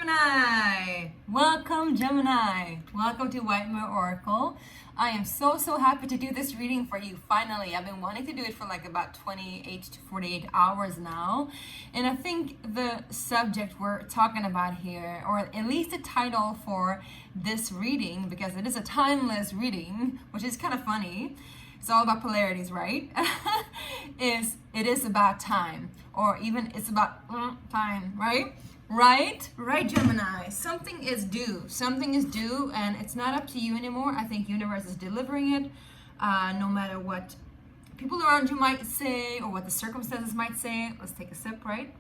Gemini! Welcome, Gemini! Welcome to White Mirror Oracle. I am so happy to do this reading for you finally. I've been wanting to do it for like about 28 to 48 hours now. And I think the subject we're talking about here, or at least the title for this reading, because it is a timeless reading, which is kind of funny. It's all about polarities, right? It is about time, or even it's about time, right? Right, Gemini. Something is due, and it's not up to you anymore. I think universe is delivering it, no matter what people around you might say or what the circumstances might say. Let's take a sip, right?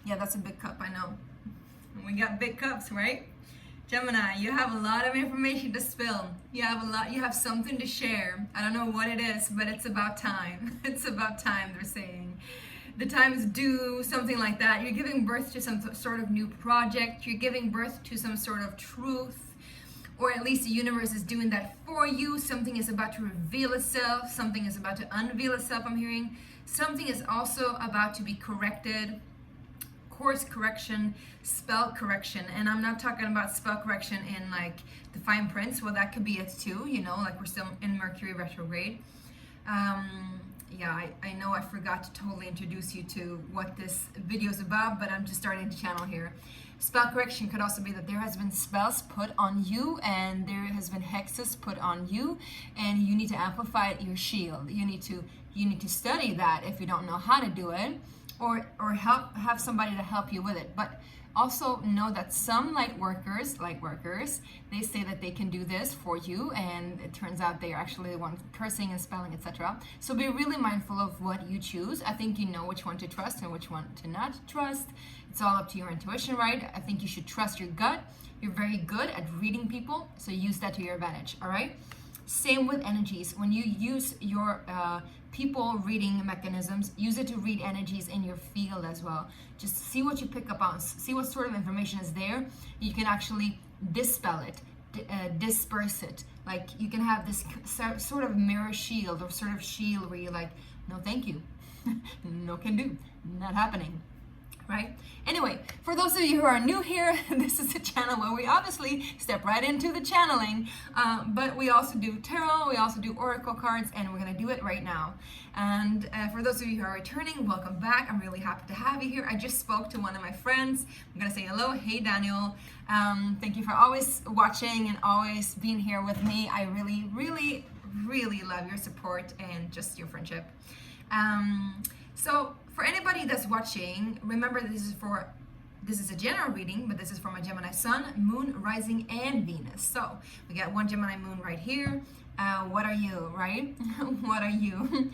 Yeah, that's a big cup, I know. We got big cups, right? Gemini, you have a lot of information to spill. You have something to share. I don't know what it is, but it's about time. It's about time, they're saying. The time is due, something like that. You're giving birth to some sort of new project. You're giving birth to some sort of truth, or at least the universe is doing that for you. Something is about to reveal itself. Something is about to unveil itself, I'm hearing. Something is also about to be corrected. Course correction, spell correction, and I'm not talking about spell correction in like the fine prints. Well, that could be it too, you know, like we're still in Mercury retrograde. Yeah, I know I forgot to totally introduce you to what this video is about, but I'm just starting the channel here. Spell correction could also be that there has been spells put on you, and there has been hexes put on you, and you need to amplify your shield. You need to study that if you don't know how to do it. Or have somebody to help you with it. But also know that some light workers, they say that they can do this for you, and it turns out they are actually the one cursing and spelling, etc. So be really mindful of what you choose. I think you know which one to trust and which one to not trust. It's all up to your intuition, right? I think you should trust your gut. You're very good at reading people, so use that to your advantage, all right? Same with energies. When you use your people reading mechanisms, use it to read energies in your field as well. Just see what you pick up on, see what sort of information is there. You can actually dispel it, disperse it. Like you can have this sort of mirror shield, or sort of shield where you're like, no thank you, no can do, not happening. Right? Anyway, for those of you who are new here, this is a channel where we obviously step right into the channeling, but we also do tarot, we also do oracle cards, and we're going to do it right now. And for those of you who are returning, welcome back. I'm really happy to have you here. I just spoke to one of my friends. I'm going to say hello. Hey, Daniel. Thank you for always watching and always being here with me. I really love your support and just your friendship. So for anybody that's watching, remember this is a general reading, but this is for my Gemini Sun, Moon, Rising, and Venus. So we got one Gemini Moon right here. What are you, right? What are you?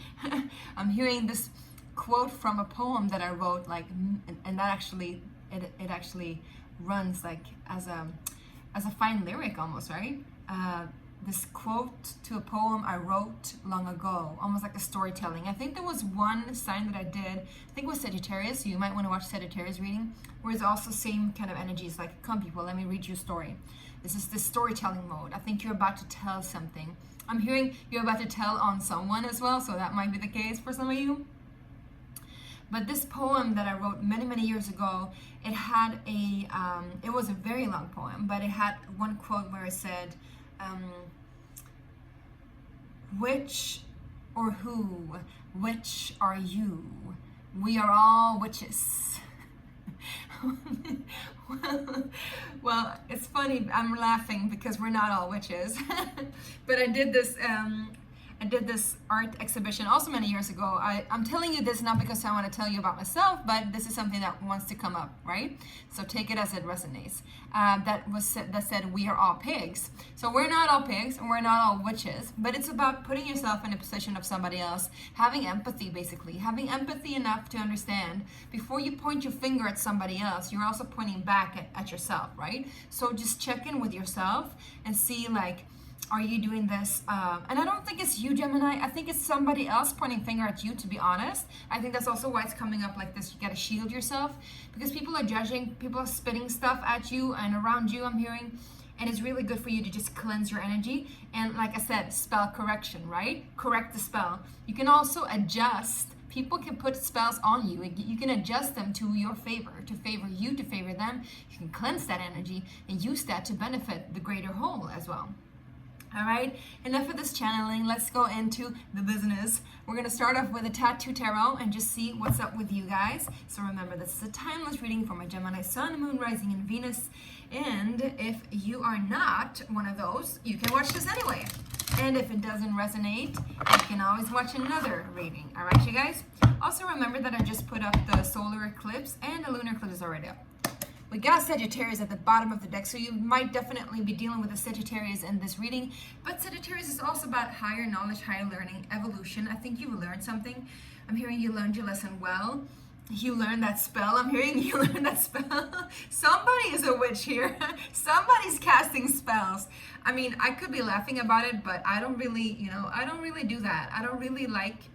I'm hearing this quote from a poem that I wrote, like, and that actually it actually runs like as a fine lyric almost, right? This quote to a poem I wrote long ago, almost like a storytelling. I think there was one sign that I did, I think it was Sagittarius, so you might want to watch Sagittarius reading, where it's also same kind of energies, like, come people, let me read you a story. This is the storytelling mode. I think you're about to tell something. I'm hearing you're about to tell on someone as well, so that might be the case for some of you. But this poem that I wrote many years ago, it had it was a very long poem, but it had one quote where it said, which or who, which are you? We are all witches. Well, it's funny, I'm laughing because we're not all witches. But I did this art exhibition also many years ago. I'm telling you this not because I want to tell you about myself, but this is something that wants to come up, right? So take it as it resonates. That said we are all pigs. So we're not all pigs and we're not all witches, but it's about putting yourself in a position of somebody else, having empathy, basically, having empathy enough to understand before you point your finger at somebody else, you're also pointing back at yourself, right? So just check in with yourself and see, like, are you doing this? And I don't think it's you, Gemini. I think it's somebody else pointing finger at you, to be honest. I think that's also why it's coming up like this. You got to shield yourself because people are judging, people are spitting stuff at you and around you, I'm hearing. And it's really good for you to just cleanse your energy. And like I said, spell correction, right? Correct the spell. You can also adjust People can put spells on you. You can adjust them to your favor, to favor you, to favor them. You can cleanse that energy and use that to benefit the greater whole as well. All right, enough of this channeling. Let's go into the business. We're going to start off with a Tattoo Tarot and just see what's up with you guys. So remember, this is a timeless reading for my Gemini Sun, Moon, Rising, and Venus. And if you are not one of those, you can watch this anyway. And if it doesn't resonate, you can always watch another reading. All right, you guys? Also remember that I just put up the solar eclipse and the lunar eclipse is already up. We got Sagittarius at the bottom of the deck, so you might definitely be dealing with a Sagittarius in this reading. But Sagittarius is also about higher knowledge, higher learning, evolution. I think you learned something. I'm hearing you learned your lesson well. You learned that spell. I'm hearing you learned that spell. Somebody is a witch here. Somebody's casting spells. I mean, I could be laughing about it, but I don't really, I don't really do that. I don't really like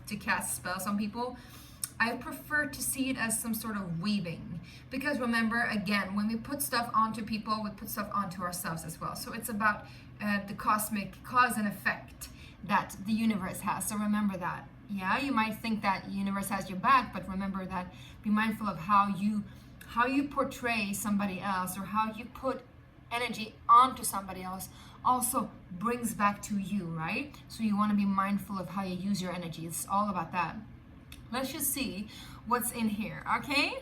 to cast spells on people. I prefer to see it as some sort of weaving. Because remember, again, when we put stuff onto people, we put stuff onto ourselves as well. So it's about the cosmic cause and effect that the universe has. So remember that. Yeah, you might think that the universe has your back, but remember that. Be mindful of how you portray somebody else, or how you put energy onto somebody else also brings back to you, right? So you want to be mindful of how you use your energy. It's all about that. Let's just see what's in here, okay?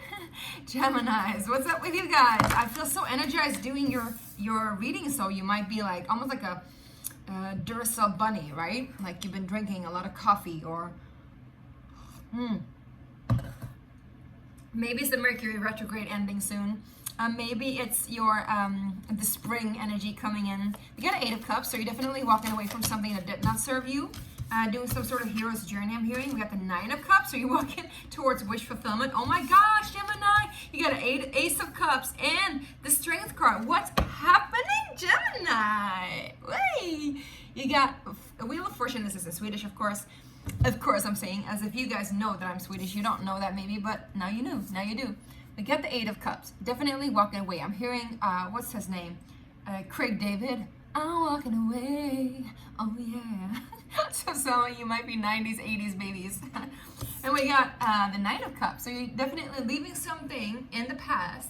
Geminis, what's up with you guys? I feel so energized doing your reading, so you might be like, almost like a Duracell bunny, right? Like you've been drinking a lot of coffee, or maybe it's the Mercury retrograde ending soon. Maybe it's your the spring energy coming in. You got an 8 of Cups, so you're definitely walking away from something that did not serve you. Doing some sort of hero's journey, I'm hearing. We got the 9 of Cups, so you're walking towards wish fulfillment. Oh my gosh, Gemini, you got an Ace of Cups and the Strength card. What's happening, Gemini? Wait, you got a Wheel of Fortune. This is in Swedish, of course. Of course, I'm saying, as if you guys know that I'm Swedish. You don't know that maybe, but now you knew. Now you do. We got the 8 of Cups. Definitely walking away. I'm hearing, what's his name? Craig David. I'm walking away. Oh yeah. So some of you might be 90s, 80s babies. And we got the 9 of Cups. So you're definitely leaving something in the past,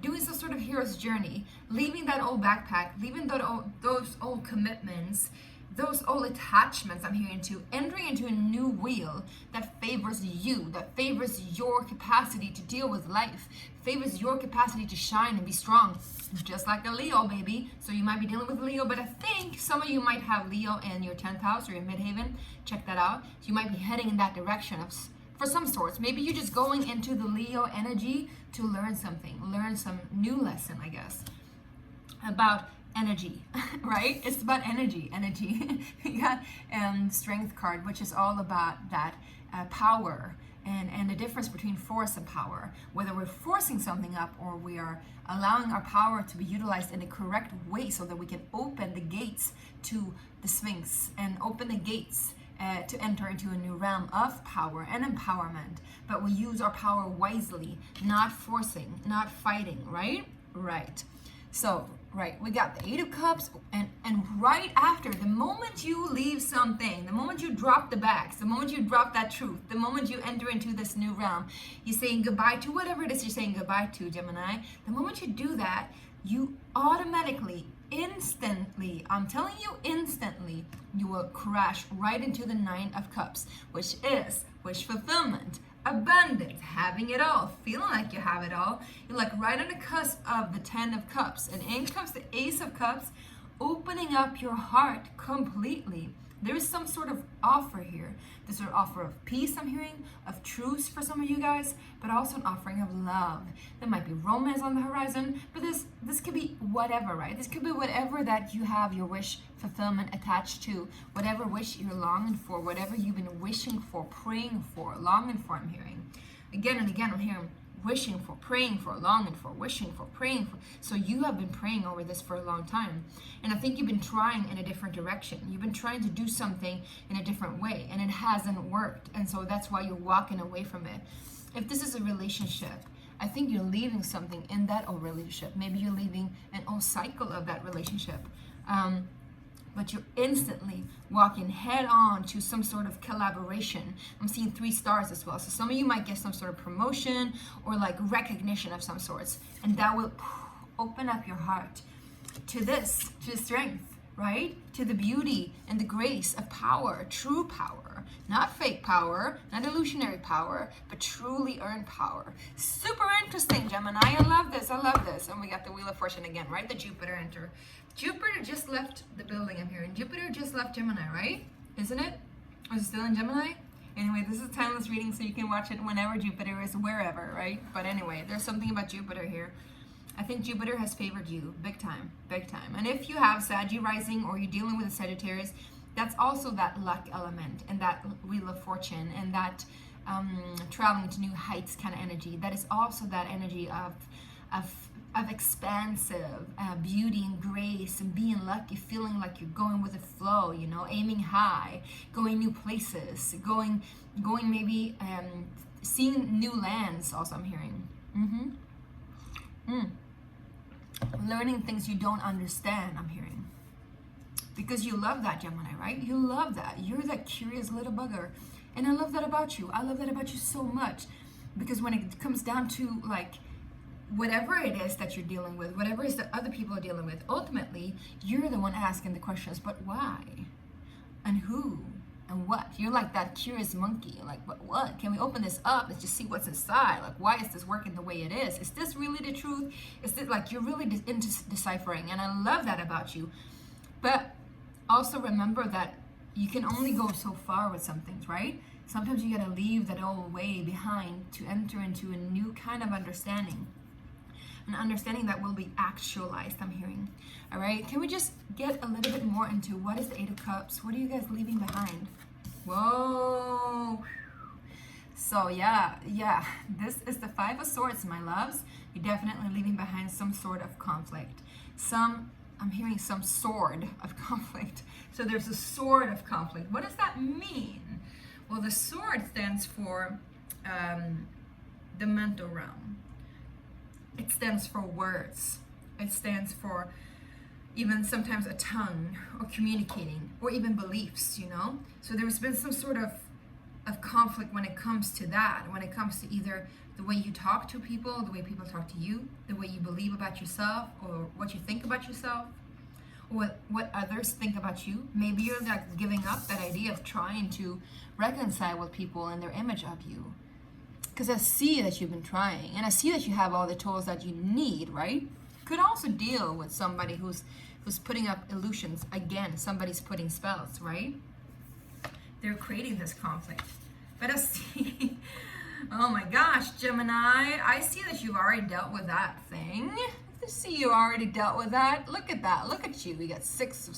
doing some sort of hero's journey, leaving that old backpack, leaving those old commitments, those old attachments, I'm hearing, to entering into a new wheel that favors you, that favors your capacity to deal with life, favors your capacity to shine and be strong, just like a Leo, baby. So you might be dealing with Leo, but I think some of you might have Leo in your 10th house or your midhaven. Check that out. So you might be heading in that direction for some sorts. Maybe you're just going into the Leo energy to learn something, learn some new lesson, I guess, about energy, right? It's about energy. You got Strength card, which is all about that power and the difference between force and power. Whether we're forcing something up or we are allowing our power to be utilized in a correct way so that we can open the gates to the Sphinx and open the gates to enter into a new realm of power and empowerment. But we use our power wisely, not forcing, not fighting, right? Right. So, right, we got the 8 of Cups, and right after, the moment you leave something, the moment you drop the bags, the moment you drop that truth, the moment you enter into this new realm, you're saying goodbye to whatever it is you're saying goodbye to, Gemini. The moment you do that, you automatically, instantly, I'm telling you instantly, you will crash right into the 9 of Cups, which is wish fulfillment, abundance, having it all, feeling like you have it all. You're like right on the cusp of the 10 of Cups, and in comes the Ace of Cups, opening up your heart completely. There is some sort of offer here. There's an offer of peace, I'm hearing, of truce for some of you guys, but also an offering of love. There might be romance on the horizon, but this could be whatever, right? This could be whatever that you have your wish fulfillment attached to, whatever wish you're longing for, whatever you've been wishing for, praying for, longing for, I'm hearing. Again and again, I'm hearing wishing for, praying for, longing for, wishing for, praying for. So you have been praying over this for a long time. And I think you've been trying in a different direction. You've been trying to do something in a different way, and it hasn't worked. And so that's why you're walking away from it. If this is a relationship, I think you're leaving something in that old relationship. Maybe you're leaving an old cycle of that relationship. but you're instantly walking head on to some sort of collaboration. I'm seeing 3 stars as well. So some of you might get some sort of promotion or like recognition of some sorts, and that will open up your heart to this, to strength, right? To the beauty and the grace of power, true power, not fake power, not illusionary power, but truly earned power. Super interesting, Gemini. I love this. I love this. And we got the Wheel of Fortune again, right? The Jupiter enter. Jupiter just left the building I'm here, and Jupiter just left Gemini, right? Isn't it? Or is it still in Gemini? Anyway, this is a timeless reading, so you can watch it whenever Jupiter is, wherever, right? But anyway, there's something about Jupiter here. I think Jupiter has favored you big time, big time. And if you have Sagittarius rising or you're dealing with a Sagittarius, that's also that luck element and that Wheel of Fortune and that traveling to new heights kind of energy. That is also that energy of expansive beauty and grace and being lucky, feeling like you're going with the flow, you know, aiming high, going new places, going maybe seeing new lands also, I'm hearing. Learning things you don't understand, I'm hearing. Because you love that, Gemini, right? You love that. You're that curious little bugger. And I love that about you. I love that about you so much. Because when it comes down to like whatever it is that you're dealing with, whatever it is that other people are dealing with, ultimately, you're the one asking the questions, but why? And who? And what? You're like that curious monkey. You're like, but what? Can we open this up? Let's just see what's inside. Like, why is this working the way it is? Is this really the truth? Is this like you're really into deciphering? And I love that about you. But also remember that you can only go so far with some things, right? Sometimes you gotta leave that old way behind to enter into a new kind of understanding. An understanding that will be actualized, I'm hearing. All right, can we just get a little bit more into what is the 8 of Cups? What are you guys leaving behind? Whoa. So yeah, this is the 5 of Swords, my loves. You're definitely leaving behind some sort of conflict. I'm hearing some sword of conflict. So there's a sword of conflict. What does that mean? Well, the sword stands for the mental realm. It stands for words. It stands for even sometimes a tongue or communicating or even beliefs, you know? So there's been some sort of conflict when it comes to that, when it comes to either the way you talk to people, the way people talk to you, the way you believe about yourself or what you think about yourself, or what others think about you. Maybe you're like giving up that idea of trying to reconcile with people and their image of you. Because I see that you've been trying, and I see that you have all the tools that you need, right? Could also deal with somebody who's putting up illusions. Again, somebody's putting spells, right? They're creating this conflict. But I see, oh my gosh, Gemini, I see that you've already dealt with that thing. I see you already dealt with that. Look at that. Look at you. We got six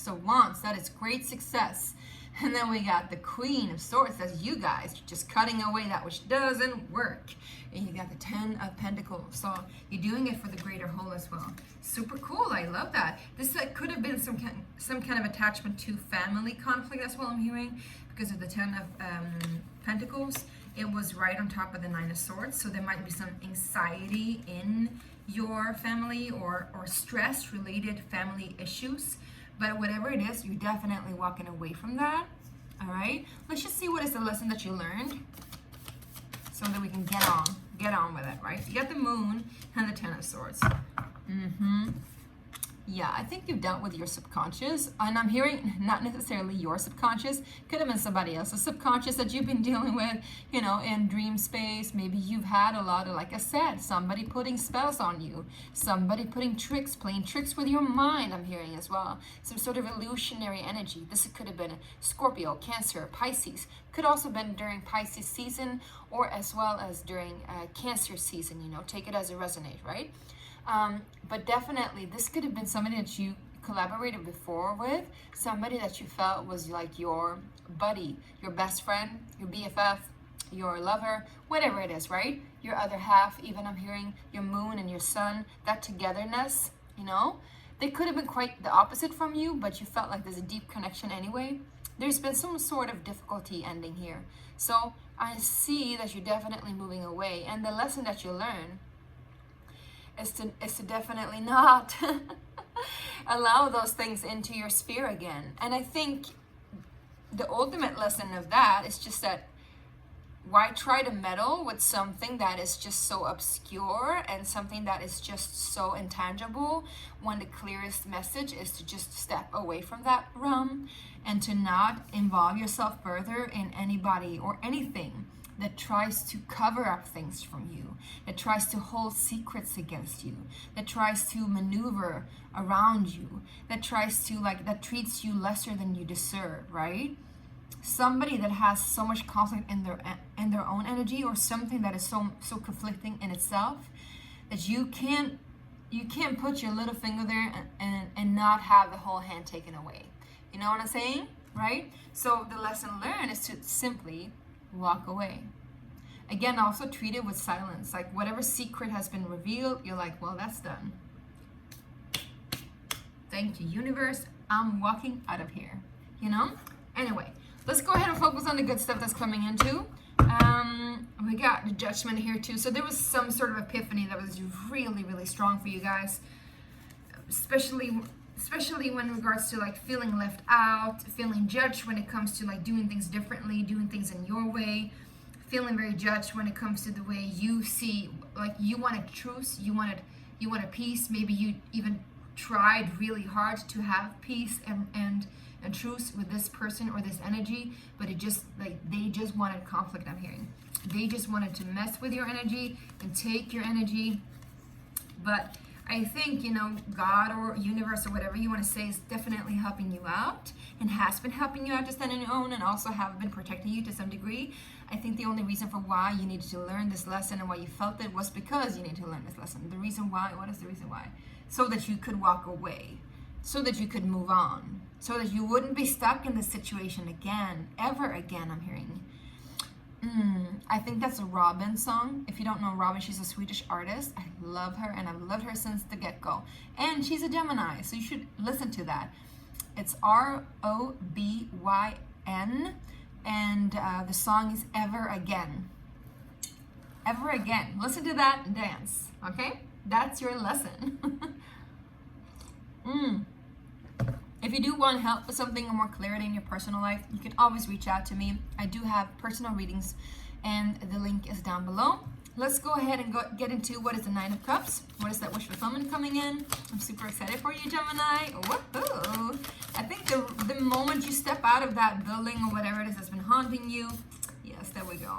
of Wands. That is great success. And then we got the Queen of Swords. That's you guys just cutting away that which doesn't work. And you got the 10 of Pentacles. So you're doing it for the greater whole as well. Super cool. I love that. This could have been some kind of attachment to family conflict. That's what I'm hearing because of the 10 of Pentacles. It was right on top of the 9 of Swords. So there might be some anxiety in your family or stress-related family issues. But whatever it is, you're definitely walking away from that. All right. Let's just see what is the lesson that you learned so that we can get on with it, right? You got the Moon and the 10 of Swords. Yeah, I think you've dealt with your subconscious, and I'm hearing not necessarily your subconscious, could have been somebody else's subconscious that you've been dealing with, you know, in dream space. Maybe you've had a lot of, like I said, somebody putting spells on you, somebody putting tricks, playing tricks with your mind, I'm hearing as well. Some sort of illusionary energy. This could have been Scorpio, Cancer, Pisces. Could also have been during Pisces season or as well as during Cancer season, you know, take it as it resonates, right? But definitely this could have been somebody that you collaborated before with, somebody that you felt was like your buddy, your best friend, your BFF, your lover, whatever it is, right? Your other half, even I'm hearing your moon and your sun, that togetherness, you know? They could have been quite the opposite from you, but you felt like there's a deep connection anyway. There's been some sort of difficulty ending here. So I see that you're definitely moving away, and the lesson that you learn is to definitely not Allow those things into your sphere again. And I think the ultimate lesson of that is just that, why try to meddle with something that is just so obscure and something that is just so intangible, when the clearest message is to just step away from that realm and to not involve yourself further in anybody or anything that tries to cover up things from you, that tries to hold secrets against you, that tries to maneuver around you, that tries to that treats you lesser than you deserve, right? Somebody that has so much conflict in their own energy, or something that is so conflicting in itself, that you can't put your little finger there and not have the whole hand taken away. You know what I'm saying, right? So the lesson learned is to simply walk away. Again, also treat it with silence. Like whatever secret has been revealed, you're like, well, that's done. Thank you, universe. I'm walking out of here. You know? Anyway, let's go ahead and focus on the good stuff that's coming in too. We got the judgment here too. So there was some sort of epiphany that was really, really strong for you guys, especially when regards to feeling left out, feeling judged when it comes to doing things differently, doing things in your way, feeling very judged when it comes to the way you see, you wanted truth, you wanted peace. Maybe you even tried really hard to have peace and truth with this person or this energy, but it just they just wanted conflict. I'm hearing they just wanted to mess with your energy and take your energy. But I think, God or universe or whatever you want to say is definitely helping you out, and has been helping you out to stand on your own, and also have been protecting you to some degree. I think the only reason for why you needed to learn this lesson and why you felt it was because you need to learn this lesson. The reason why, what is the reason why? So that you could walk away, so that you could move on, so that you wouldn't be stuck in this situation again, ever again, I'm hearing. I think that's a Robin song. If you don't know Robin, she's a Swedish artist. I love her, and I've loved her since the get-go. And she's a Gemini, so you should listen to that. It's ROBYN, and the song is Ever Again. Ever Again. Listen to that and dance, okay? That's your lesson. If you do want help with something or more clarity in your personal life, you can always reach out to me. I do have personal readings, and the link is down below. Let's go ahead and get into what is the Nine of Cups. What is that wish fulfillment coming in? I'm super excited for you, Gemini. Woohoo! I think the moment you step out of that building or whatever it is that's been haunting you, yes, there we go.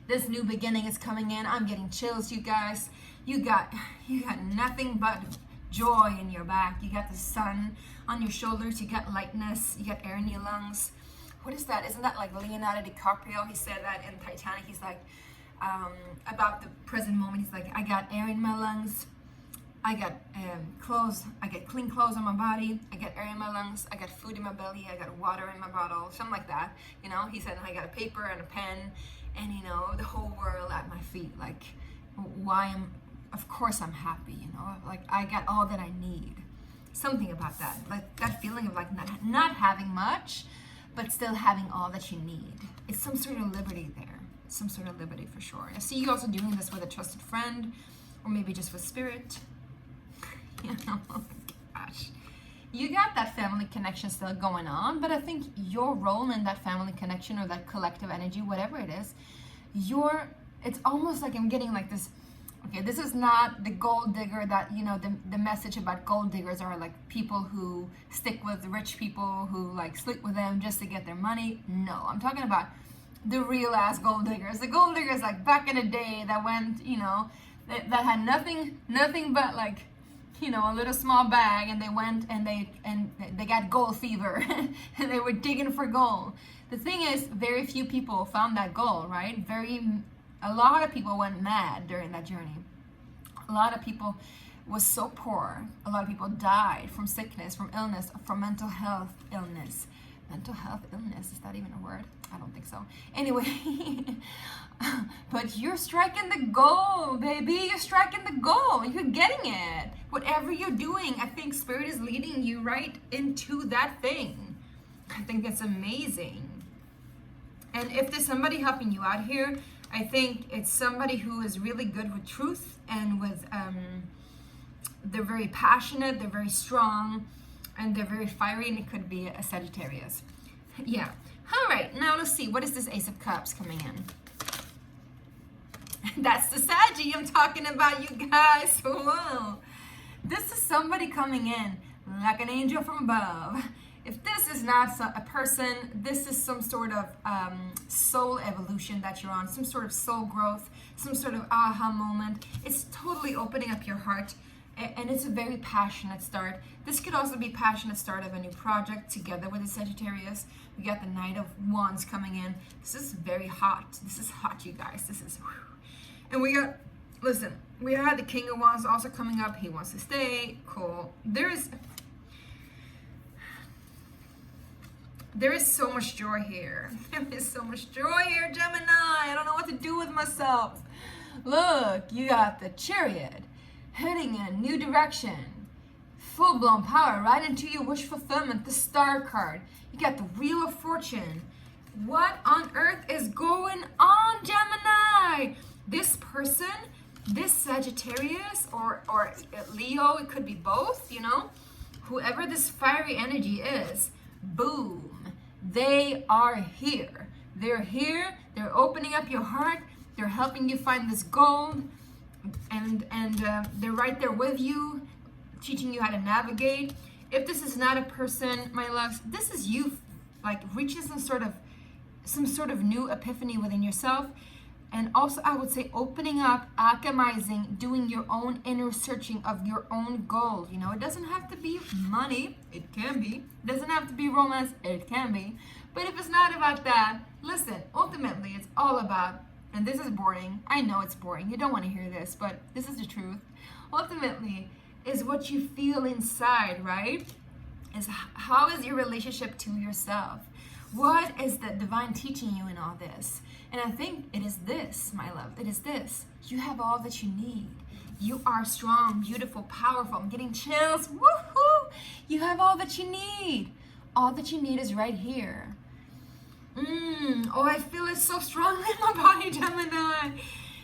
This new beginning is coming in. I'm getting chills, you guys. You got nothing but joy in your back. You got the sun on your shoulders. You got lightness. You got air in your lungs. What is that? Isn't that like Leonardo DiCaprio? He said that in Titanic. He's like, about the present moment. He's like, I got air in my lungs. I got clothes. I got clean clothes on my body. I got air in my lungs. I got food in my belly. I got water in my bottle. Something like that. You know, he said, I got a paper and a pen, and the whole world at my feet. Like, of course I'm happy, like I got all that I need. Something about that, like that feeling of like not having much, but still having all that you need. It's some sort of liberty there, some sort of liberty for sure. I see you also doing this with a trusted friend, or maybe just with spirit. Oh my gosh. You got that family connection still going on, but I think your role in that family connection or that collective energy, whatever it is, it's almost like I'm getting like this. Okay, this is not the gold digger that, the message about gold diggers are like people who stick with rich people who like sleep with them just to get their money. No, I'm talking about the real ass gold diggers. The gold diggers like back in the day that went, that had nothing but like, a little small bag, and they went and they got gold fever and they were digging for gold. The thing is, very few people found that gold, right? A lot of people went mad during that journey. A lot of people was so poor. A lot of people died from sickness, from illness, from mental health illness. Mental health illness, is that even a word? I don't think so. Anyway, but you're striking the goal, baby. You're striking the goal. You're getting it. Whatever you're doing, I think Spirit is leading you right into that thing. I think that's amazing. And if there's somebody helping you out here, I think it's somebody who is really good with truth and with They're very passionate, they're very strong, and they're very fiery, and it could be a Sagittarius. Yeah. All right, now let's see. What is this Ace of Cups coming in? That's the Saggy I'm talking about, you guys. Whoa. This is somebody coming in like an angel from above. If this is not a person, this is some sort of soul evolution that you're on, some sort of soul growth, some sort of aha moment. It's totally opening up your heart, and it's a very passionate start. This could also be passionate start of a new project together with the Sagittarius. We got the Knight of Wands coming in. This is very hot. This is hot, you guys. This is, whew. And we got, listen, we had the King of Wands also coming up. He wants to stay. Cool. There is so much joy here. There is so much joy here, Gemini. I don't know what to do with myself. Look, you got the Chariot heading in a new direction. Full-blown power right into your wish fulfillment. The Star card. You got the Wheel of Fortune. What on earth is going on, Gemini? This person, this Sagittarius or Leo, it could be both, you know. Whoever this fiery energy is, boom, they are here. They're here. They're opening up your heart. They're helping you find this gold, and they're right there with you, teaching you how to navigate. If this is not a person, my loves, this is you, like reaching some sort of new epiphany within yourself. And also, I would say opening up, alchemizing, doing your own inner searching of your own gold. You know, it doesn't have to be money. It can be. It doesn't have to be romance. It can be. But if it's not about that, listen, ultimately, it's all about, and this is boring. I know it's boring. You don't want to hear this, but this is the truth. Ultimately, is what you feel inside, right? Is how is your relationship to yourself? What is the divine teaching you in all this? And I think it is this, my love. It is this. You have all that you need. You are strong, beautiful, powerful. I'm getting chills. Woohoo! You have all that you need. All that you need is right here. Oh, I feel it so strongly in my body, Gemini.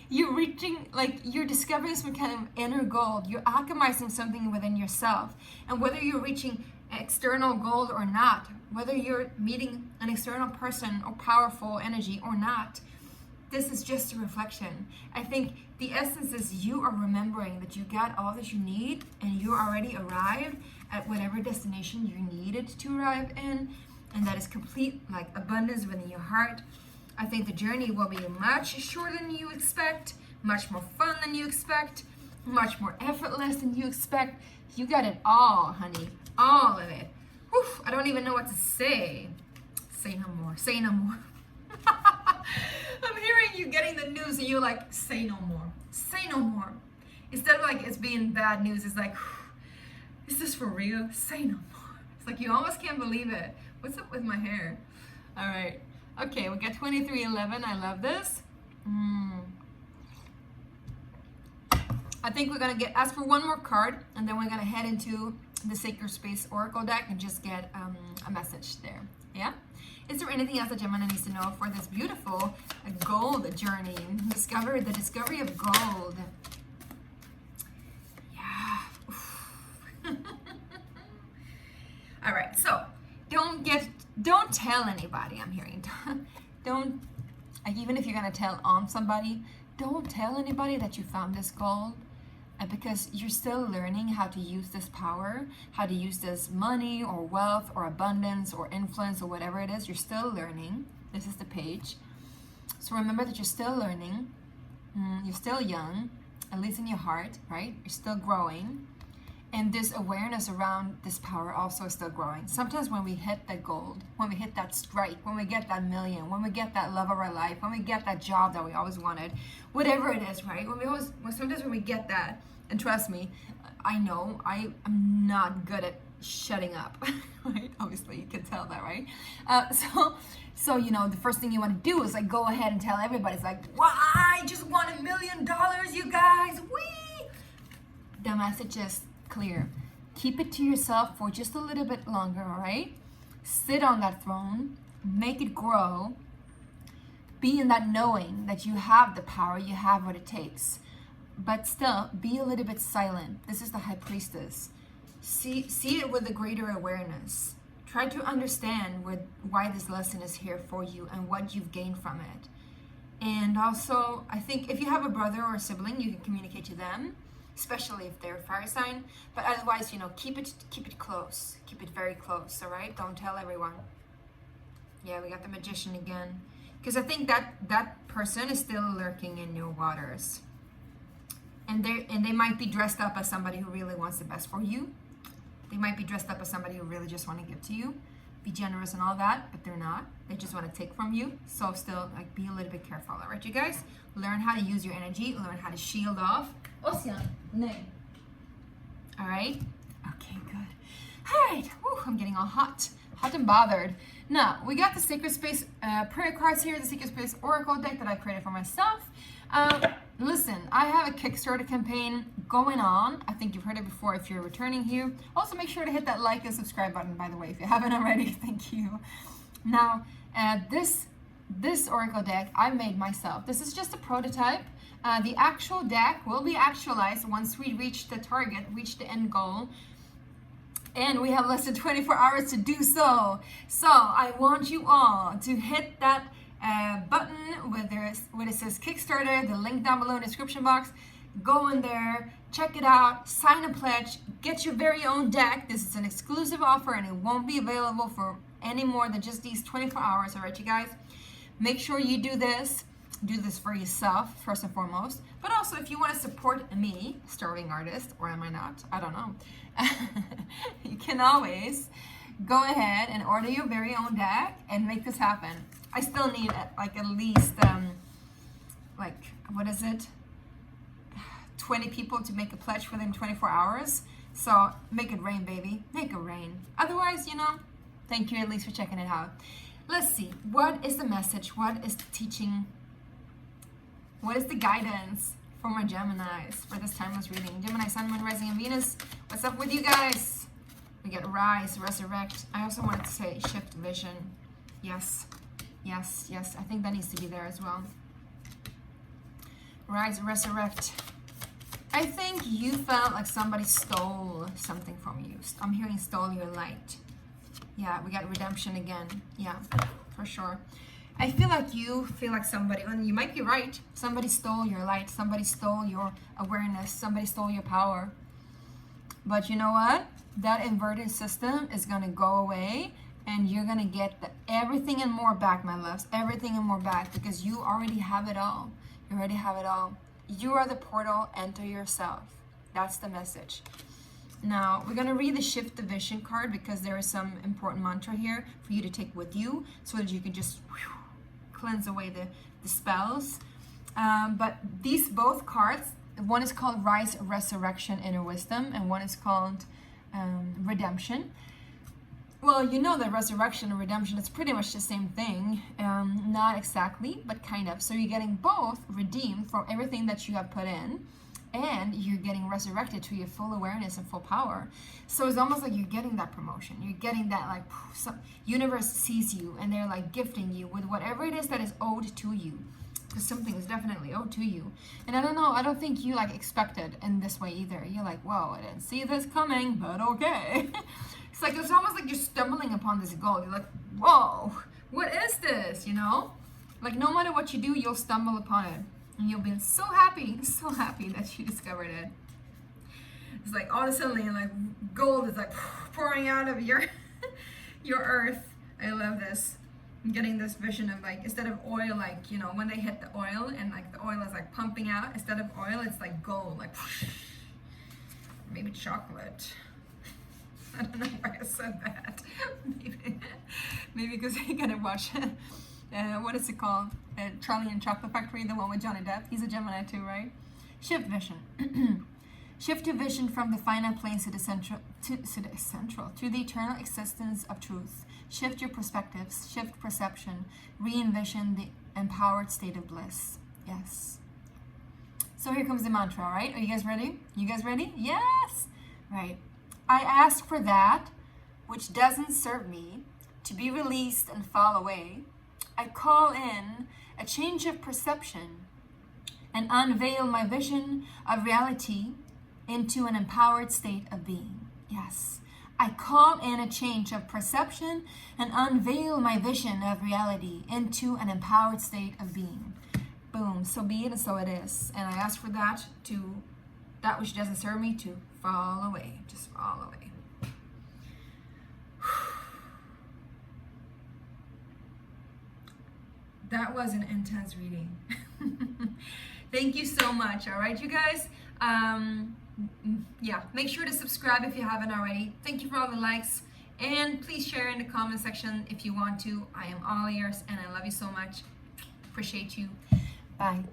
You're reaching, like, you're discovering some kind of inner gold. You're alchemizing something within yourself. And whether you're reaching external gold or not, whether you're meeting an external person or powerful energy or not, this is just a reflection. I think the essence is you are remembering that you got all that you need and you already arrived at whatever destination you needed to arrive in, and that is complete, like, abundance within your heart. I think the journey will be much shorter than you expect, much more fun than you expect, much more effortless than you expect. You got it all, honey. All of it. Whew, I don't even know what to say. Say no more. Say no more. I'm hearing you getting the news and you're like, say no more. Say no more. Instead of like it's being bad news, it's like, is this for real? Say no more. It's like you almost can't believe it. What's up with my hair? All right. Okay, we got 2311. I love this. I think we're going to ask for one more card, and then we're going to head into the Sacred Space Oracle deck and just get a message there. Yeah? Is there anything else that Gemini needs to know for this beautiful gold journey? The discovery of gold. Yeah. All right, so don't tell anybody, I'm hearing. Don't, like, even if you're going to tell on somebody, don't tell anybody that you found this gold. Because you're still learning how to use this power, how to use this money or wealth or abundance or influence or whatever it is. You're still learning. This is the page. So remember that you're still learning. You're still young, at least in your heart, right? You're still growing. And this awareness around this power also is still growing. Sometimes when we hit that gold, when we hit that strike, when we get that million, when we get that love of our life, when we get that job that we always wanted, whatever it is, right? Sometimes when we get that, and trust me, I know I'm not good at shutting up, right? Obviously, you can tell that, right? So you know, the first thing you want to do is like go ahead and tell everybody. It's like, well, I just won $1 million, you guys. Whee! The message is clear. Keep it to yourself for just a little bit longer, all right? Sit on that throne, make it grow. Be in that knowing that you have the power, you have what it takes. but still be a little bit silent. This is the High Priestess. See it with a greater awareness. Try to understand why this lesson is here for you and what you've gained from it. And also, I think if you have a brother or a sibling, you can communicate to them, especially if they're a fire sign. But otherwise, you know, keep it close. Keep it very close, all right? Don't tell everyone. Yeah, we got the Magician again. Because I think that person is still lurking in your waters. And they might be dressed up as somebody who really wants the best for you. They might be dressed up as somebody who really just want to give to you, be generous and all that, but they're not. They just want to take from you. So still, like, be a little bit careful, all right, you guys? Learn how to use your energy. Learn how to shield off. Ocean, nay. All right? Okay, good. All right. Whew, I'm getting all hot and bothered. Now, we got the Sacred Space prayer cards here, the Sacred Space Oracle deck that I created for myself. Listen, I have a Kickstarter campaign going on. I think you've heard it before if you're returning here. Also, make sure to hit that like and subscribe button, by the way, if you haven't already. Thank you. Now, this Oracle deck I made myself. This is just a prototype. The actual deck will be actualized once we reach the target, reach the end goal. And we have less than 24 hours to do so. So I want you all to hit that button where it says Kickstarter, the link down below in the description box. Go in there, check it out, sign a pledge, get your very own deck. This is an exclusive offer and it won't be available for any more than just these 24 hours, all right, you guys? Make sure you do this for yourself, first and foremost. But also, if you want to support me, starving artist, or am I not? I don't know. You can always go ahead and order your very own deck and make this happen. I still need like at least like, what is it? 20 people to make a pledge within 24 hours. So make it rain, baby. Make it rain. Otherwise, you know, thank you at least for checking it out. Let's see. What is the message? What is the teaching? What is the guidance for my Geminis for this timeless reading? Gemini, Sun, Moon, Rising, and Venus. What's up with you guys? We get Rise, Resurrect. I also wanted to say Shift Vision. Yes. Yes, yes. I think that needs to be there as well. Rise, Resurrect. I think you felt like somebody stole something from you. I'm hearing stole your light. Yeah, we got Redemption again. Yeah, for sure. I feel like you feel like somebody, and you might be right, somebody stole your light, somebody stole your awareness, somebody stole your power. But you know what? That inverted system is going to go away, and you're going to get everything and more back, my loves. Everything and more back, because you already have it all. You already have it all. You are the portal, enter yourself. That's the message. Now, we're going to read the Shift the Vision card because there is some important mantra here for you to take with you so that you can just cleanse away the spells. But these both cards, one is called Rise, Resurrection, Inner Wisdom, and one is called Redemption. Well, you know that resurrection and redemption is pretty much the same thing. Not exactly, but kind of. So you're getting both redeemed from everything that you have put in, and you're getting resurrected to your full awareness and full power. So it's almost like you're getting that promotion. You're getting that, like, universe sees you, and they're like gifting you with whatever it is that is owed to you. Because something is definitely owed to you. And I don't know, I don't think you like expected in this way either. You're like, whoa, I didn't see this coming, but okay. It's like, it's almost like you're stumbling upon this goal. You're like, whoa, what is this, you know? Like, no matter what you do, you'll stumble upon it. And you'll be so happy that you discovered it. It's like, all of a sudden, like, gold is like pouring out of your earth. I love this. I'm getting this vision of, like, instead of oil, like, you know, when they hit the oil and like the oil is like pumping out, instead of oil, it's like gold, like, maybe chocolate. I don't know why I said that. Maybe because you gotta watch what is it called? Charlie and Chocolate Factory, the one with Johnny Depp. He's a Gemini too, right? Shift vision. Shift your vision from the finite planes to the central, to the eternal existence of truth. Shift your perspectives, shift perception, re-envision the empowered state of bliss. Yes. So here comes the mantra, all right? Are you guys ready? You guys ready? Yes! Right. I ask for that which doesn't serve me to be released and fall away. I call in a change of perception and unveil my vision of reality into an empowered state of being. Yes. I call in a change of perception and unveil my vision of reality into an empowered state of being. Boom. So be it and so it is. And I ask for that which doesn't serve me to fall away. Just fall away. That was an intense reading. Thank you so much. All right, you guys. Yeah, make sure to subscribe if you haven't already. Thank you for all the likes, and please share in the comment section if you want to. I am all ears, and I love you so much. Appreciate you. Bye.